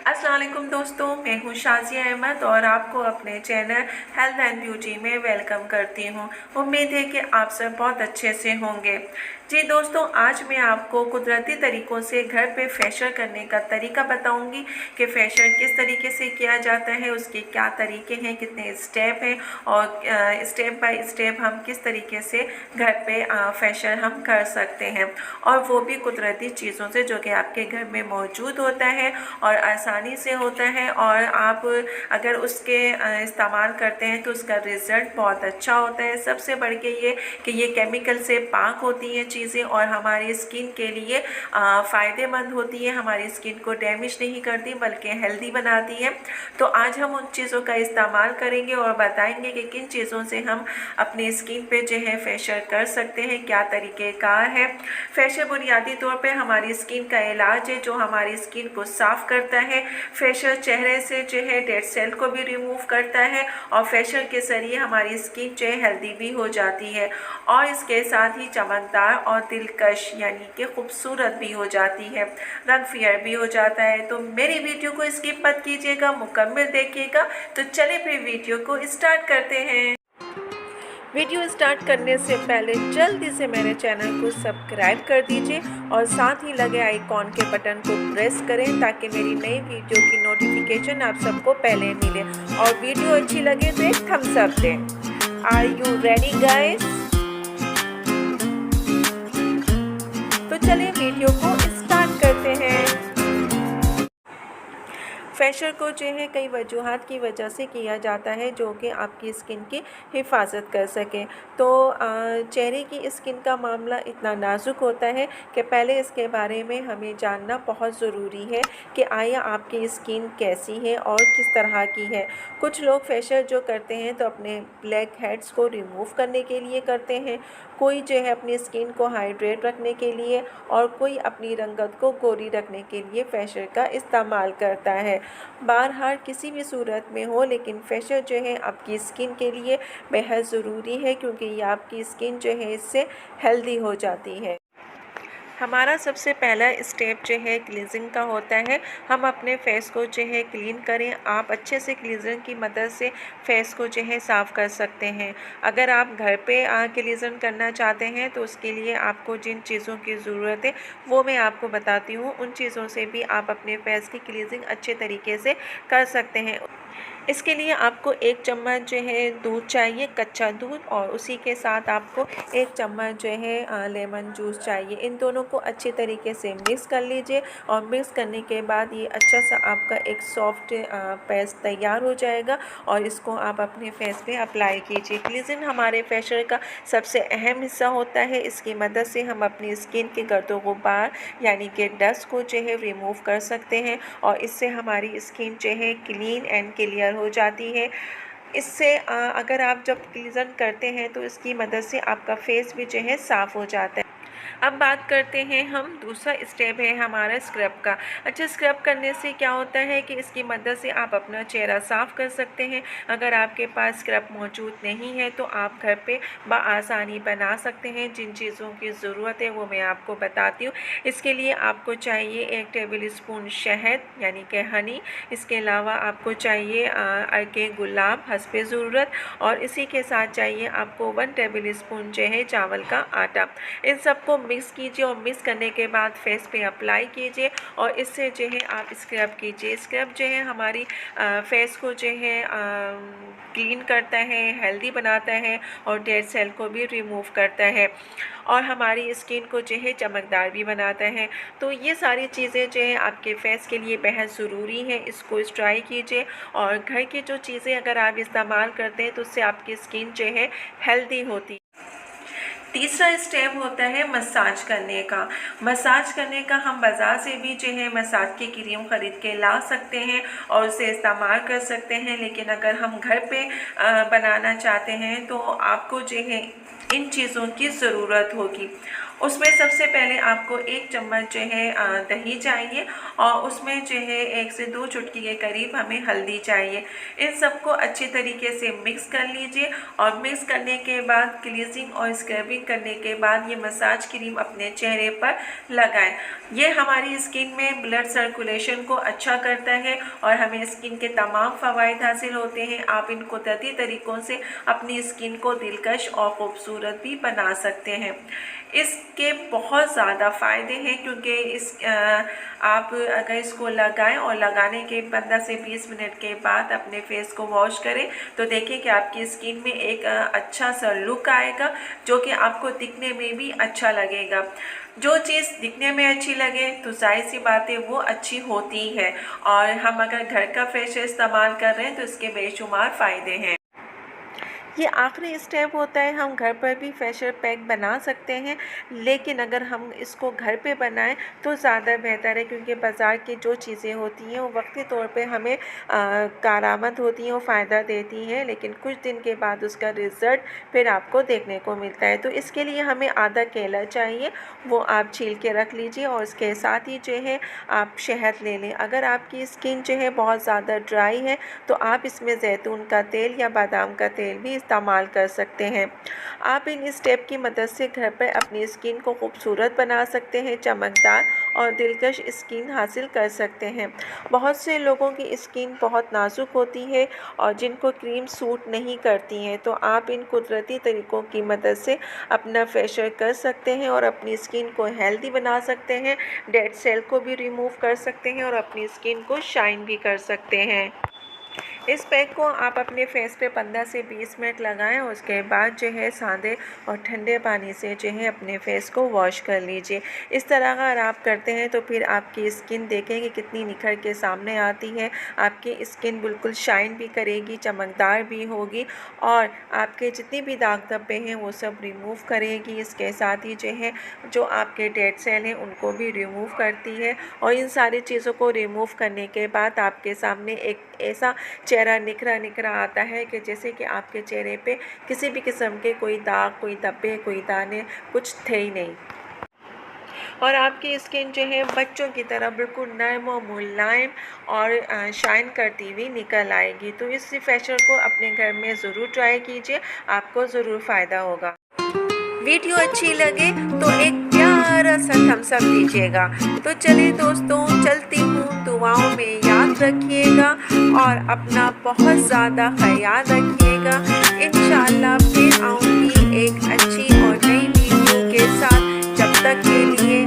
अस्सलाम वालेकुम दोस्तों, मैं हूँ शाज़िया अहमद और आपको अपने चैनल हेल्थ एंड ब्यूटी में वेलकम करती हूँ। उम्मीद है कि आप सब बहुत अच्छे से होंगे। जी दोस्तों, आज मैं आपको कुदरती तरीक़ों से घर पे फेशियल करने का तरीका बताऊंगी कि फेशियल किस तरीके से किया जाता है, उसके क्या तरीके हैं, कितने स्टेप हैं और स्टेप बाय स्टेप हम किस तरीके से घर पे फेशियल हम कर सकते हैं, और वो भी कुदरती चीज़ों से जो कि आपके घर में मौजूद होता है और आसानी से होता है। और आप अगर उसके इस्तेमाल करते हैं तो उसका रिज़ल्ट बहुत अच्छा होता है। सबसे बढ़ के ये कि ये केमिकल से पाक होती हैं चीज़ें और हमारी स्किन के लिए फ़ायदेमंद होती है, हमारी स्किन को डैमेज नहीं करती बल्कि हेल्दी बनाती है। तो आज हम उन चीज़ों का इस्तेमाल करेंगे और बताएंगे कि किन चीज़ों से हम अपनी स्किन पे जो है फेशियल कर सकते हैं, क्या तरीक़ेकार है। फेशियल बुनियादी तौर पे हमारी स्किन का इलाज है जो हमारी स्किन को साफ़ करता है। फेशियल चेहरे से जो है डेड सेल को भी रिमूव करता है और फेशियल के ज़रिए हमारी स्किन जो है हेल्दी भी हो जाती है और इसके साथ ही चमकदार और दिलकश यानी कि खूबसूरत भी हो जाती है, रंग फेयर भी हो जाता है। तो मेरी वीडियो को स्किप मत कीजिएगा, मुकम्मल देखिएगा। तो चलिए फिर वीडियो को स्टार्ट करते हैं। वीडियो स्टार्ट करने से पहले जल्दी से मेरे चैनल को सब्सक्राइब कर दीजिए और साथ ही लगे आइकॉन के बटन को प्रेस करें ताकि मेरी नई वीडियो की नोटिफिकेशन आप सबको पहले मिले और वीडियो अच्छी लगे तो एक थम्स अप दें। Are you ready guys? तो चलिए वीडियो को स्टार्ट करते हैं। फेशियल को जो है कई वजूहात की वजह से किया जाता है जो कि आपकी स्किन की हिफाजत कर सके। तो चेहरे की स्किन का मामला इतना नाजुक होता है कि पहले इसके बारे में हमें जानना बहुत ज़रूरी है कि आया आपकी स्किन कैसी है और किस तरह की है। कुछ लोग फेशियल जो करते हैं तो अपने ब्लैक हेड्स को रिमूव करने के लिए करते हैं, कोई जो है अपनी स्किन को हाइड्रेट रखने के लिए और कोई अपनी रंगत को गोरी रखने के लिए फेशियल का इस्तेमाल करता है। बहरहाल किसी भी सूरत में हो, लेकिन फेशियल जो है आपकी स्किन के लिए बेहद ज़रूरी है क्योंकि ये आपकी स्किन जो है इससे हेल्दी हो जाती है। हमारा सबसे पहला स्टेप जो है क्लींजिंग का होता है। हम अपने फेस को जो है क्लीन करें। आप अच्छे से क्लींजिंग की मदद से फेस को जो है साफ़ कर सकते हैं। अगर आप घर पे क्लींजिंग करना चाहते हैं तो उसके लिए आपको जिन चीज़ों की ज़रूरत है वो मैं आपको बताती हूँ। उन चीज़ों से भी आप अपने फेस की क्लींजिंग अच्छे तरीके से कर सकते हैं। इसके लिए आपको 1 चम्मच जो है दूध चाहिए, कच्चा दूध, और उसी के साथ आपको 1 चम्मच जो है लेमन जूस चाहिए। इन दोनों को अच्छे तरीके से मिक्स कर लीजिए और मिक्स करने के बाद ये अच्छा सा आपका एक सॉफ्ट पेस्ट तैयार हो जाएगा और इसको आप अपने फेस पे अप्लाई कीजिए। क्लींजिंग हमारे फेशियल का सबसे अहम हिस्सा होता है। इसकी मदद से हम अपनी स्किन के गर्दो गुबार यानी कि डस्ट को जो है रिमूव कर सकते हैं और इससे हमारी स्किन जो है क्लीन एंड क्लियर हो जाती है। इससे अगर आप जब क्लींजिंग करते हैं तो इसकी मदद से आपका फेस भी जो है साफ़ हो जाता है। अब बात करते हैं हम, दूसरा स्टेप है हमारा स्क्रब का। अच्छा, स्क्रब करने से क्या होता है कि इसकी मदद से आप अपना चेहरा साफ़ कर सकते हैं। अगर आपके पास स्क्रब मौजूद नहीं है तो आप घर पे बआसानी बना सकते हैं। जिन चीज़ों की ज़रूरत है वो मैं आपको बताती हूँ। इसके लिए आपको चाहिए 1 टेबल स्पून शहद यानी कि हनी। इसके अलावा आपको चाहिए अर्के गुलाब हस्बे ज़रूरत, और इसी के साथ चाहिए आपको 1 टेबल स्पून जो है चावल का आटा। इन सबको मिक्स कीजिए और मिक्स करने के बाद फेस पे अप्लाई कीजिए और इससे जो है आप स्क्रब कीजिए। स्क्रब जो है हमारी फेस को जो है क्लीन करता है, हेल्दी बनाता है और डेड सेल को भी रिमूव करता है और हमारी स्किन को जो है चमकदार भी बनाता है। तो ये सारी चीज़ें जो है आपके फेस के लिए बेहद ज़रूरी हैं। इसको ट्राई कीजिए और घर की जो चीज़ें अगर आप इस्तेमाल करते हैं तो उससे आपकी स्किन जो है हेल्दी होती है। तीसरा स्टेप होता है मसाज करने का। मसाज करने का हम बाज़ार से भी जो है मसाज की क्रीम ख़रीद के ला सकते हैं और उसे इस्तेमाल कर सकते हैं, लेकिन अगर हम घर पे बनाना चाहते हैं तो आपको जो है इन चीज़ों की ज़रूरत होगी। उसमें सबसे पहले आपको 1 चम्मच जो है दही चाहिए और उसमें जो है 1 से 2 चुटकी के करीब हमें हल्दी चाहिए। इन सबको अच्छी तरीके से मिक्स कर लीजिए और मिक्स करने के बाद क्लींजिंग और स्क्रबिंग करने के बाद ये मसाज क्रीम अपने चेहरे पर लगाएं। ये हमारी स्किन में ब्लड सर्कुलेशन को अच्छा करता है और हमें स्किन के तमाम फ़वाइद हासिल होते हैं। आप इन कुदरती तरीक़ों से अपनी स्किन को दिलकश और ख़ूबसूरत भी बना सकते हैं। इसके बहुत ज़्यादा फ़ायदे हैं क्योंकि आप अगर इसको लगाएं और लगाने के 15 से 20 मिनट के बाद अपने फेस को वॉश करें तो देखिए कि आपकी स्किन में एक अच्छा सा लुक आएगा जो कि आपको दिखने में भी अच्छा लगेगा। जो चीज़ दिखने में अच्छी लगे तो जाहिर सी बात है वो अच्छी होती है और हम अगर घर का फेशियल इस्तेमाल कर रहे हैं तो इसके बेशुमार फ़ायदे हैं। ये आखिरी स्टेप होता है, हम घर पर भी फेशियल पैक बना सकते हैं, लेकिन अगर हम इसको घर पे बनाएं तो ज़्यादा बेहतर है क्योंकि बाज़ार की जो चीज़ें होती हैं वो वक्ती तौर पे हमें कारामद होती हैं, वो फ़ायदा देती हैं, लेकिन कुछ दिन के बाद उसका रिज़ल्ट फिर आपको देखने को मिलता है। तो इसके लिए हमें आधा केला चाहिए, वो आप छील के रख लीजिए और इसके साथ ही जो है आप शहद ले लें। अगर आपकी स्किन जो है बहुत ज़्यादा ड्राई है तो आप इसमें जैतून का तेल या बादाम का तेल भी इस्तेमाल कर सकते हैं। आप इन स्टेप की मदद से घर पर अपनी स्किन को खूबसूरत बना सकते हैं, चमकदार और दिलकश स्किन हासिल कर सकते हैं। बहुत से लोगों की स्किन बहुत नाजुक होती है और जिनको क्रीम सूट नहीं करती हैं, तो आप इन कुदरती तरीक़ों की मदद से अपना फेशियल कर सकते हैं और अपनी स्किन को हेल्दी बना सकते हैं, डेड सेल को भी रिमूव कर सकते हैं और अपनी स्किन को शाइन भी कर सकते हैं। इस पैक को आप अपने फेस पे 15 से 20 मिनट लगाएं और उसके बाद जो है सादे और ठंडे पानी से जो है अपने फेस को वॉश कर लीजिए। इस तरह अगर आप करते हैं तो फिर आपकी स्किन देखेंगे कितनी निखर के सामने आती है। आपकी स्किन बिल्कुल शाइन भी करेगी, चमकदार भी होगी और आपके जितने भी दाग धब्बे हैं वो सब रिमूव करेगी। इसके साथ ही जो है जो आपके डेड सेल हैं उनको भी रिमूव करती है और इन सारी चीज़ों को रिमूव करने के बाद आपके सामने एक ऐसा चेहरा निखरा आता है कि जैसे कि आपके चेहरे पे किसी भी किस्म के कोई दाग, कोई धब्बे, कोई दाने कुछ थे ही नहीं और आपकी स्किन जो है बच्चों की तरह बिल्कुल नर्म और मुलायम और शाइन करती हुई निकल आएगी। तो इस फेशियल को अपने घर में ज़रूर ट्राई कीजिए, आपको ज़रूर फ़ायदा होगा। वीडियो अच्छी लगे तो एक प्यारा सा थम्स अप दीजिएगा। तो चलिए दोस्तों, चलती हूँ, दुआओं में याद रखिएगा और अपना बहुत ज़्यादा ख्याल रखिएगा। इंशाअल्लाह फिर आऊँगी एक अच्छी और नई वीडियो के साथ। जब तक के लिए